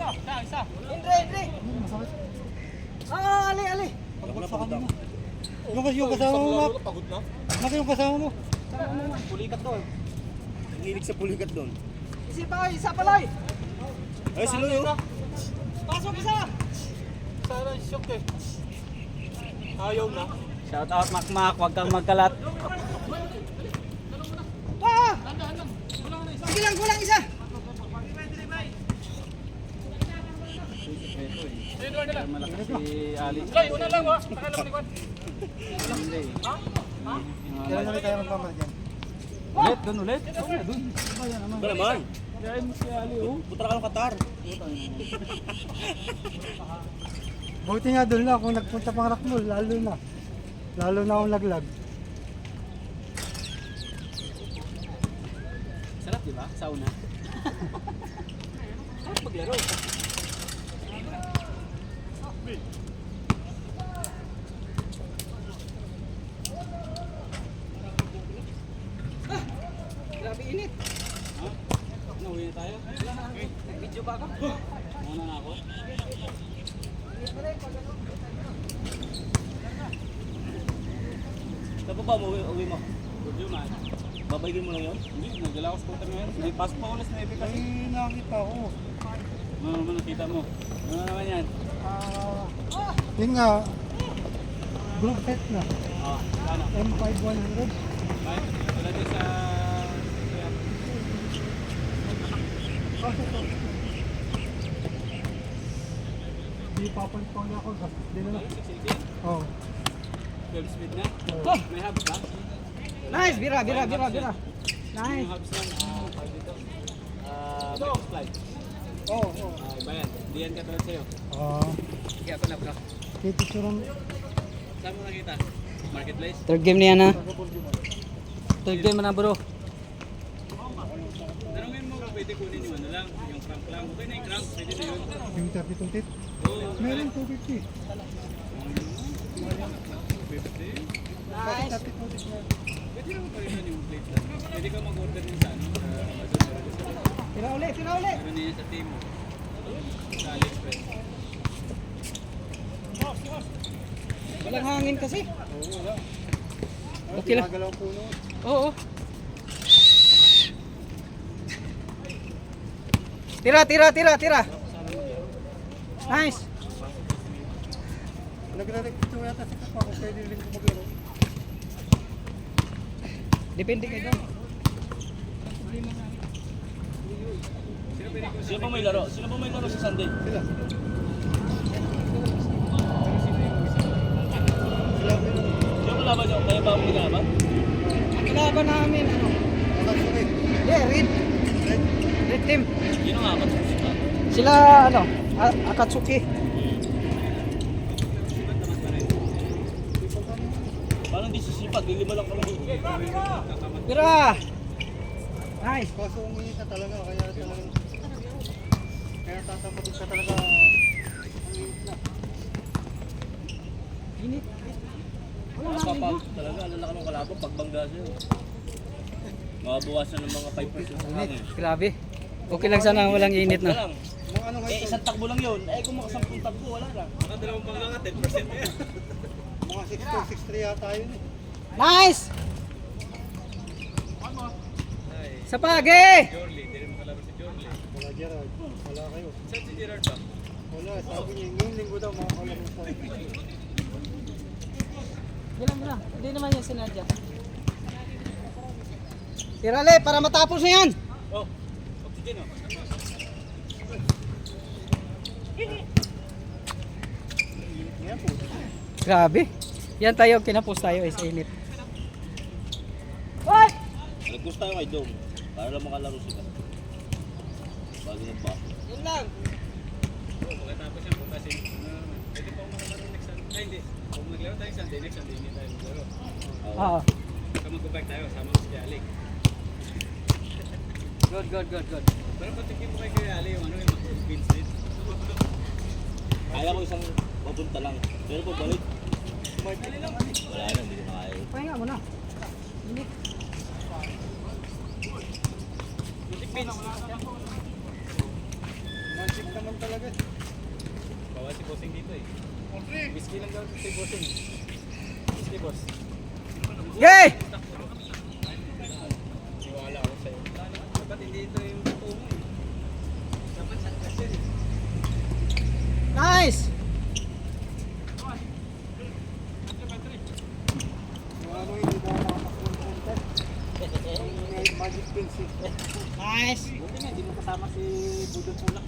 Indre. Ah, ali. Yung kasama mo, Mac. Pagod na. Mac, yung kasama mo. Pulikat doon. Nanginig sa pulikat doon. Isa pala. Ay, sila yun. Pasok isa. Sana shock eh. Ayaw na. Shout out Makmak, huwag kang magkalat. Ah! Sige lang, kulang isa. Malakas si Ali. Una lang ha. Nakalang likod. Kailan na rin tayo magpamahal dyan? Ulit, doon ulit. Doon. Ba naman? Kaya mo si Ali, oh. Putra ka ng Qatar. Buti nga doon lang kung nagpunta pang Rockmall, lalo na. Lalo na akong laglag. Sarap, di ba? Sauna. Sarap maglaro. Grabe init. Ha? Nauwi na tayo? Video ba ako? Muna na ako. Saan pa ba uwi mo? Burjo man. Babaygin mo lang yun? Hindi, nagdala ko scooter ngayon. Hindi, pasok pa ulit na ibig kasi. Ay, nakakita ko. Ano naman nakita mo? Ano naman yan? Yun nga, blue set na. Ah, ano? M5100. Right? Wala din sa... Di papalit pa ulit ako, gastos din na. 680? Oo. 12 speed na? Oh, May hubs ba? nice, bira. Yung Nice. hubs lang, tawag dito. Bike slide. Oo. Iba yan. Hindi yan katulad sa'yo. Kaya ako na bro. Pipicturean. Saan mo nakita? Marketplace? Third game niya na. Third game na bro. Tanungin mo kung pwede kunin yung ano lang, yung crank lang. Okay na yung crank, pwede na yun. Yung 32 tit. Oo, Meron 250. 50. Nice. Pwede naman pa rin yung plate lang. Pwede ka mag-order din sa ano, sa Amazon. Tira ulit. Meron din yan sa Timo. Sa AliExpress. Walang hangin kasi. Oo, wala. Okay lang. Gumagalaw puno. Oo. Tira. Nice. Nagre-request mo yata si Papa kung pwede rin ko maglaro. Depende kayo doon. Sino ba may laro? Sino ba may laro sa Sunday? Sila. Sila rin. Sino ba laban nyo? Kaya ba mo naglaban? Ang kalaban namin, ano? Nakasulit. Yeah, Red team. Yun ang apat. Sila, ano, Akatsuki. Parang di sisipag, lilima lang kami. Tira. Nice. Kaso uminit na talaga, kaya tatapatin ka talaga. Init. Nakapapag talaga, lalaki ng kalabang pagbangga siya. Mababawasan ng mga 5% sa hangin. Grabe. Okay lang sana walang init Wala na. lang. Mga ano ngayon, Isang takbo lang yun. Kung makasampung takbo, wala lang. Mga dalawang bangga nga, 10% na yan. mga 6-3 yata yun eh. Nice. Sa pagi. Jorly, hindi rin makalaro si Jorly. Wala Gerard, wala kayo. Saan si Gerard ba? Wala, sabi niya, ngayong linggo daw makakalaro sa Bilang mo na. Hindi naman yan sinadya. Tirale, para matapos na yan. Oh, oxygen oh. Ngayon po. Grabe. Yan tayo, kinapos tayo sa init. Hoy! Nag-gusto tayo kay Dom. Para lang makalaro sila. Bago nagbago. Yun lang. Oh, pagkatapos yan, bukasin. Pwede pa makalaro next Sunday. Ay, hindi. Kung maglaro tayo Sunday, next Sunday hindi tayo maglaro. Oo. Kung mag-bike tayo, sama ko si Alec. Good. Pero patikin mo kay Kuya Ali yung ano yung mag-spin street. Kaya ko isang papunta lang. Pero pag balik, Dali lang. wala na, hindi ko na kaya. Pahinga mo na. Init. Music pins. naman talaga. Bawa si bossing dito eh. Whiskey lang daw si bossing. Whiskey boss. Yay! Siwala ako sa'yo. Dapat hindi ito yung totoo mo eh. Dapat saan kasi eh. Nice! Ano hindi daw makakapunta. May magic pins eh. Nice! Buti nga, hindi mo kasama si Budol Pulak.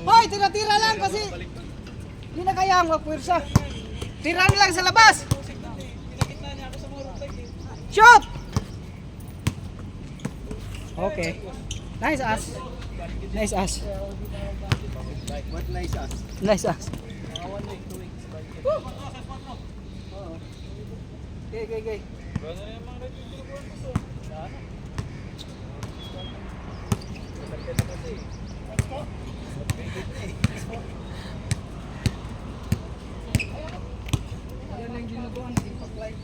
Hoy, tira-tira lang kasi hindi na kaya ang magpwersa. Tira na lang sa labas. Shoot! Okay. Nice ass. Nice ass. What nice ass? Nice ass. Okay. Yan lang ginagawa ng impact light.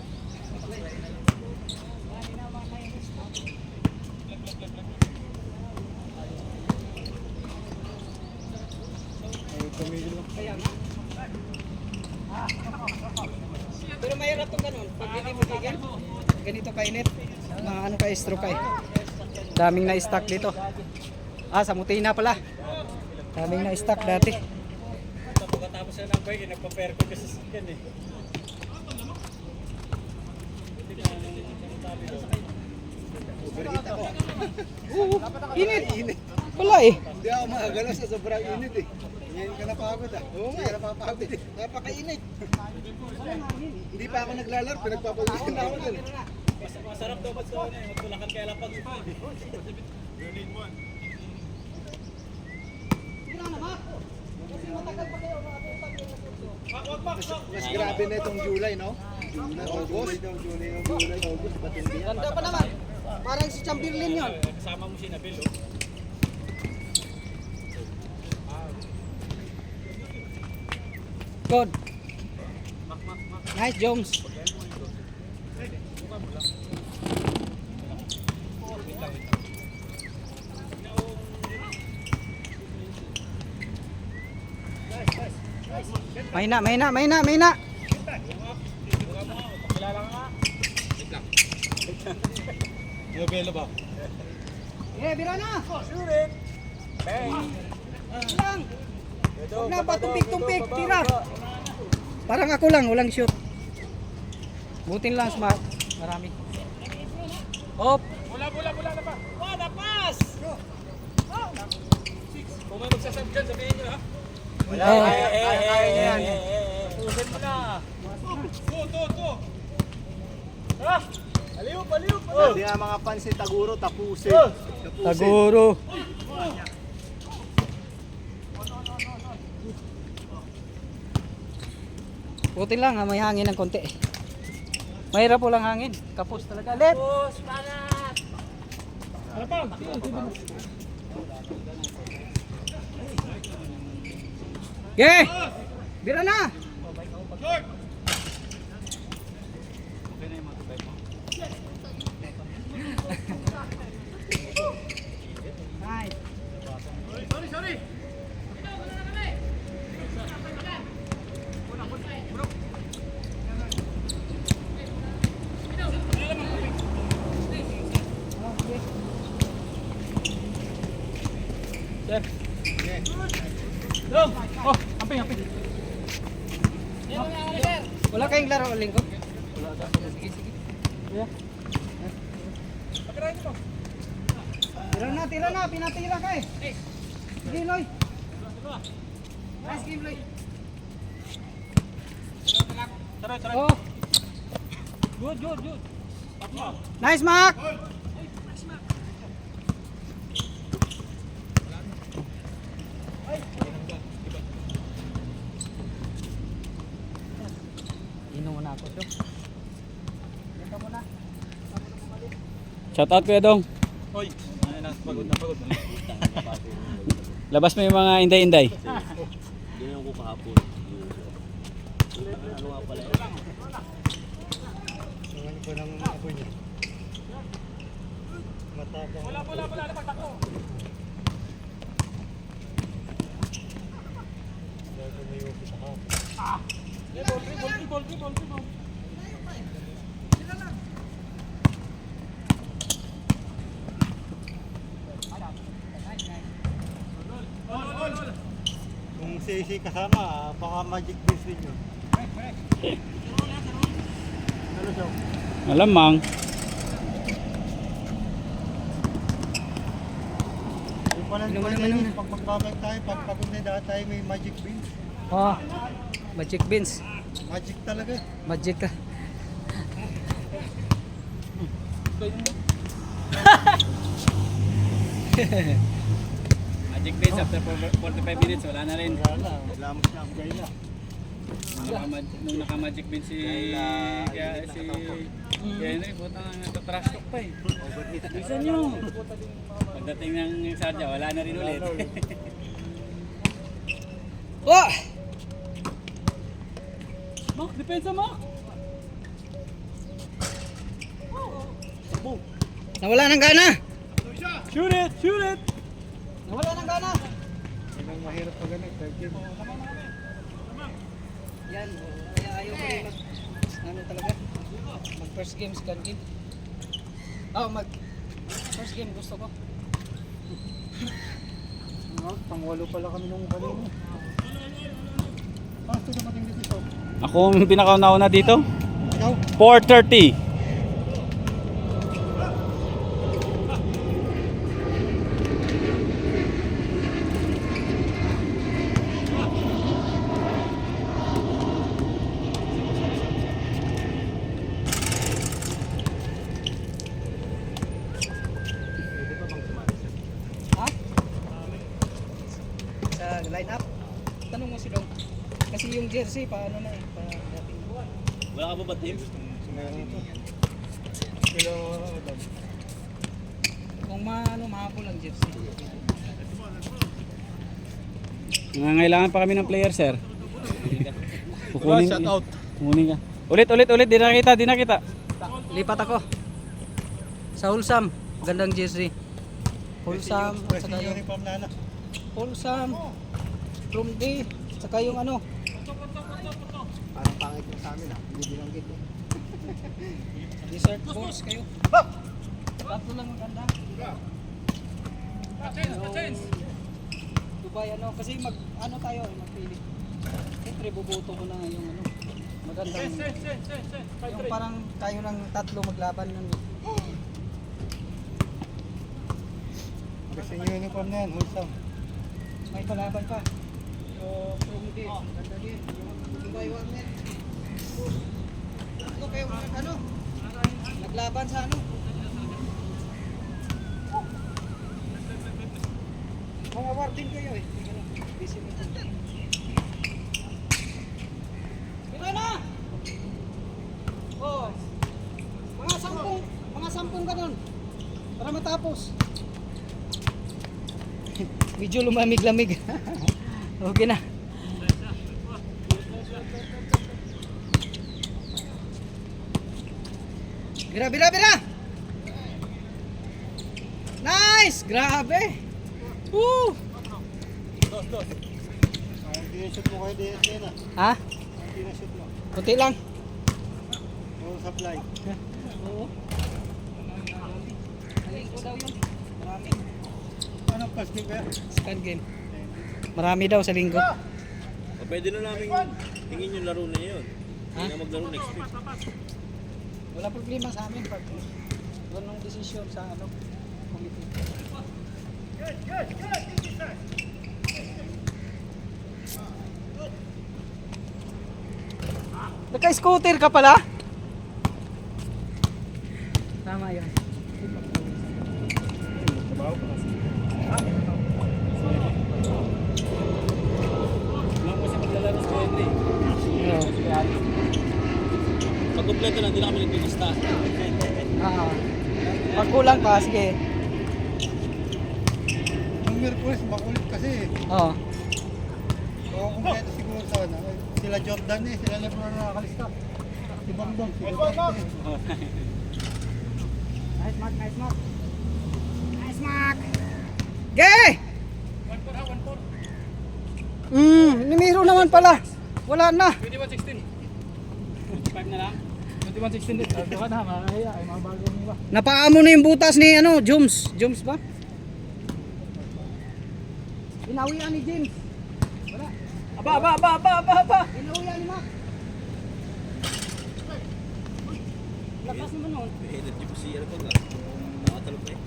Ay, tumigil lang. Kaya nga. Pero mahirap itong ganun. Pag hindi mo bigyan, ganito kainit. Ano ka stroke ay. Daming na-stock dito. Sa Mutina pala. Daming na-stock dati. Pagkatapos siya ng bike, nagpa-fair ko kasi sa skin eh. Overheat ako. Init. Wala eh. Hindi ako makagalaw sa sobrang init eh. Ngayon ka napagod ah. Oo nga, napapagod eh. Napakainit. Hindi pa ako naglalaro, pinagpapawisan na ako dun. Masarap daw ba sa magtulakan kaya lang pag Mas grabe na itong July, no? August. August, matindi yan. Ganda pa naman. Parang si Chamberlain yun. kasama mo si Nabil oh. Good. Nice, Jones. Mahina. Yung belo ba? Bira na. Lang. Huwag na ba tumpik, tira. Parang ako lang, walang shoot. Butin lang, smart. Marami. Hop. Bola na pa. Oh, napas! Kung may magsasab dyan, sabihin nyo ha. Kaya niya yan. Pusin mo na. To. Ha? Aliw. Hindi nga mga pansin, Taguro, tapusin. Taguro. Buti lang, may hangin ng konti. Mahirap po lang hangin. Kapos talaga. Let! Okay! Bira na! Nice. Sorry. Sir. Dong! Oh, amping. Wala kayong laro linggo? Sige. Yeah. Tira na, pinatira ka eh. Sige, Loy. Nice game, Loy. Oh. Good. Nice, Mark. Inom muna ako, Dong. Ganda mo na. Shout out Kuya Dong. Hoy, pagod na. Labas mo yung mga inday-inday. Ganyan ko kahapon. Ano nga pala? ko ng ako niya. Matapang. Wala, napagtako. Bago may upo sa hap. Kung si kasama, baka magic beans rin yun. Ano siya? Malamang. Yung pala Ano pala naman yun, yun? pag magbabay tayo, pag pagod na dahil tayo may magic beans. Oh, magic beans. Magic talaga. Magic ka. Magic base after 45 minutes, wala na rin. Wala mo siya ang gayla. Nung naka-magic bin si Henry, putang natatrash talk pa eh. Bisa nyo. Pagdating ng sadya, wala na rin ulit. Oh! Mark, depensa Mark! Nawala ng gana! Shoot it! Shoot it! Nawala ng gana! Ang mahirap pa ganun. Yan, kaya ayaw ko rin ano talaga, mag first game, second game. First game gusto ko. Pangwalo pala kami nung kanina. Paano ito dumating dito siya? Ako ang pinakauna dito. Ikaw? 4:30. Ha? Sa line up? Tanong mo si Dong. Kasi yung jersey, paano na eh, pa dating. Wala ka ba ba team? Meron ito. Kilo, Kung mahapon ang jersey. Nangangailangan pa kami ng player, sir. Kukunin, shout out. kukunin ka. Ulit, di na kita. Lipat ako. Sa Wholesome, gandang jersey. Wholesome, at Kasi saka yung uniform na Wholesome, From D, saka yung ano. Parang pangit yung sa amin Hindi binanggit Dessert balls kayo. Tatlo lang maganda. Dubai ano, kasi ano tayo, magpili. Siyempre bubuto ko na yung ano. Magandang. Yung parang tayo ng tatlo maglaban ng Kasi yung uniform na yan, wholesome. may kalaban pa. So, from D, ganda din. Yung Dubai Warnet. Ano kayo ano? Naglaban sa ano? Mga warting kayo eh. Busy mo ito. Pila na! Oh. Mga sampung ganun. Para matapos. Medyo lumamig-lamig. Okay na. Bira! Nice! Grabe! Woo! Hindi na-shoot mo kayo din Ha? Hindi na-shoot mo. Kunti lang. No supply. Oo. Halin ko daw yun. Marami. Ano first game kaya? Second game. Marami daw sa linggo. O pwede na namin tingin yung laro na yun. Hindi na maglaro next week. Wala problema sa amin pag ganong desisyon sa ano. Committee. Naka-scooter ka pala? Tama yun. Lang po siya maglalaro sa Henry. Pag kumpleto na, hindi na kami nagpilista. Pag kulang pa, sige. Yung Merkulis, makulit kasi Oo. Kung kumpleto siguro sana. Sila Jordan sila Lebron na nakalista. Si Bongbong. Nice mark, nice mark. Nice mark. Gay! 1-4 Nimiro naman pala. Wala na. 21-16. 25 na lang. 21-16 din. Wala na, makakaya. Ay, mga bago nila. Napaamo na yung butas ni Joms. Joms ba? Inawian ni James. Wala. Aba! Inawian ni Mac. Lakas naman nun. Edit yung si ano ko nga. Nakatalog na eh.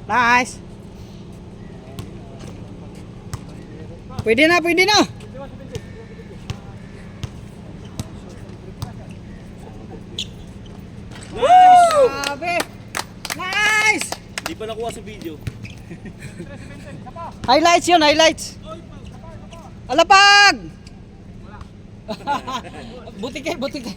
Nice. Pwede na, pwede na. Grabe. Nice. Hindi pa nakuha sa video. Highlights yun, highlights. Alapag! Butik eh, butik eh.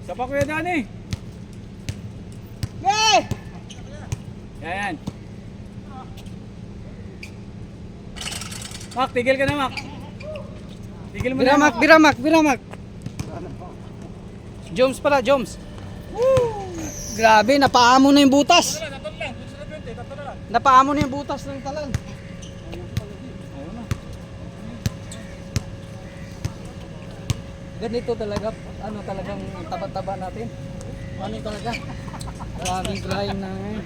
Sa pa Kuya Dani. Yay! Yan. Mak, tigil ka na, Mak. Tigil mo na, Biramak, biramak, biramak. Joms pala, Joms. Grabe, napaamo na yung butas. Napaamo na yung butas ng talan. Ganito talaga, ano talagang taba-taba natin. Ano talaga? Maraming grind na ngayon.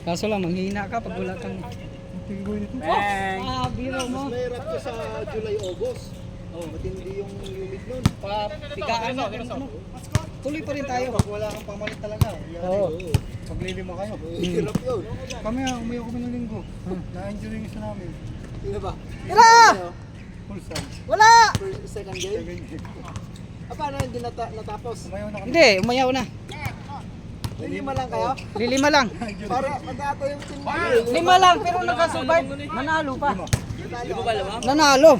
Kaso lang, manghina ka pag wala kang... Bang. Biro mo. May rat ko sa July, August. Matindi yung humid nun. Pigaan na. Tuloy pa rin tayo. Pag wala kang pamalit talaga. Oo. Paglilima kayo. Hirap yun. Kami umayaw kami ng linggo. Na-enjoy yung isa namin. Sino ba? Tira! Full sun. Wala! Second game? Paano hindi natapos? Umayaw na kami. Hindi, umayaw na. Lima lang kayo? Lilima lang. Para pag-ato yung team. 5 lang, pero nakasurvive. Nanalo pa. Lima ba lamang? Nanalo.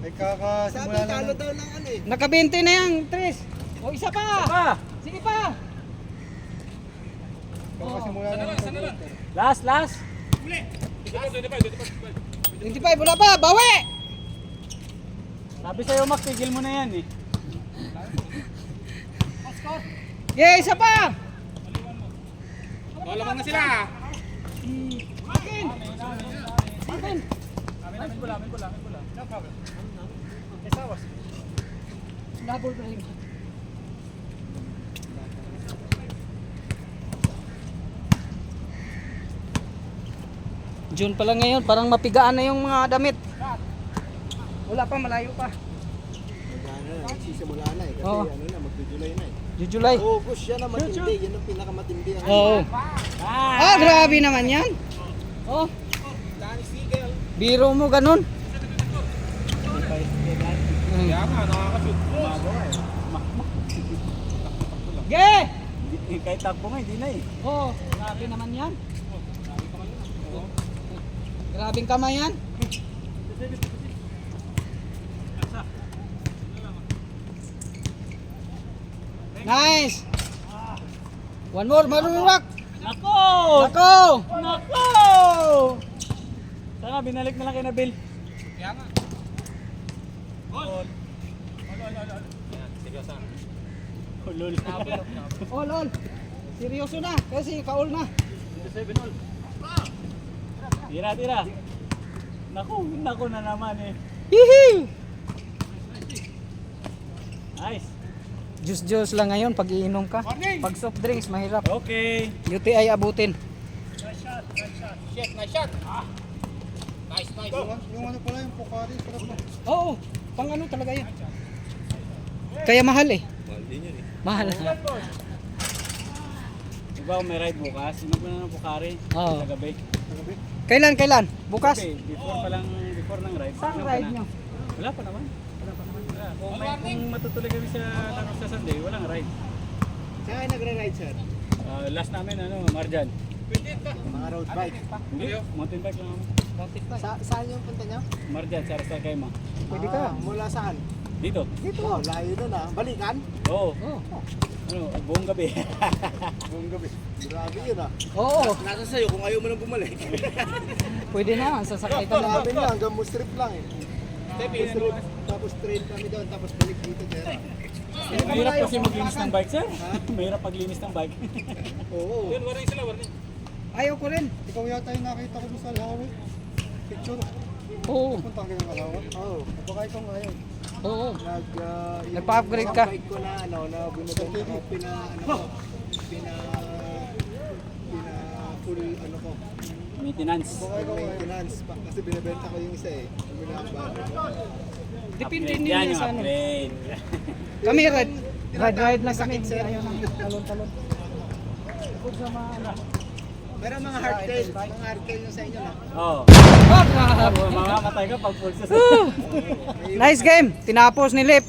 Ay kakasimula lang. Sabi daw ng ano eh. Naka-20 na yan, Tris. O, isa pa. Sige pa. Kakasimula lang. Last. 25, wala pa. Bawi! Sabi sa'yo, Mak, tigil mo na yan eh. Yeah, isa pa. Malamang na sila. Akin. Akin. Amin pula. No problem. Double break. June pa lang ngayon, parang mapigaan na yung mga damit. Wala pa, malayo pa. Sisimula na eh. Kasi Oo. ano na, magjujuly na eh. July. August yan na matindi. Yan ang pinakamatindi. Oo. Grabe naman yan. Oh. Biro mo ganun. Ge! Kahit takbo nga, hindi na eh. Oh, grabe naman yan. Grabing kamay yan. Nice. One more, marurak. Nako! Nako. Sana binalik na lang kay Nabil. All. Seryoso na kasi kaol na. Tira. Nako na naman eh. Hihi. Nice. Juice lang ngayon pag iinom ka. Pag soft drinks mahirap. Okay. UTI abutin. Yung ano pala yung Pocari. Sarap na. Oo, pang ano talaga yan. Kaya mahal eh. Mahal din yun eh. Mahal. Diba kung may ride bukas, inom ko na ng Pocari. Oo. Sa gabi. Kailan? Bukas? Gabi, before ng ride. Saan inom ka ride na. nyo? Wala pa naman. Kung matutuloy kami sa Sunday, walang ride. Saan kayo nagra-ride sir? Last namin, Marjan. Mga road bike. Hindi, mountain bike lang ako. Saan yung punta niyo? Marjan, sa Rizal kayo mo. Pwede ka. Mula saan? Dito. Dito. Oh, layo doon ah. Balikan? Oo. Oh. Ano, buong gabi. Buong gabi. Grabe yun ah. Oo, Nasa sa'yo kung ayaw mo nang bumalik. pwede na. Sasakay ka lang. Grabe lang, hanggang Mustrip lang eh. Tepi, Mustrip, tapos train kami doon, tapos balik dito Tera. Mahirap kasi maglinis ng bike, sir. Mahirap paglinis ng bike. Oo. Yun, warning sila, warning. Ayaw ko rin. Ikaw yata yung nakita ko doon sa Alhawi. Picture. Oo. Punta ka ng Alhawi? Oo. Baka ikaw ngayon. Oo. Yung Nagpa-upgrade isang ka. bike ko na ano, na binibenta ko, pina full ano ko, Maintenance. maintenance pa. Kasi binibenta ko yung isa eh. Bumili ako bago. Depende Upgrade din yan, yan yung sa ano. upgrade. Kami ride lang kami. Hindi ayaw ng talon-talon. Bukod sa mga ano. Pero mga hardtail yung sa inyo na. Oo. Oh, grabe. Mamamatay ka pag full sa Nice game. Tinapos ni Lip.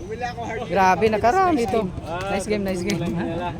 Bumili ako hardtail. Grabe, nakarami ito. Ah, Nice game, nice game. nila.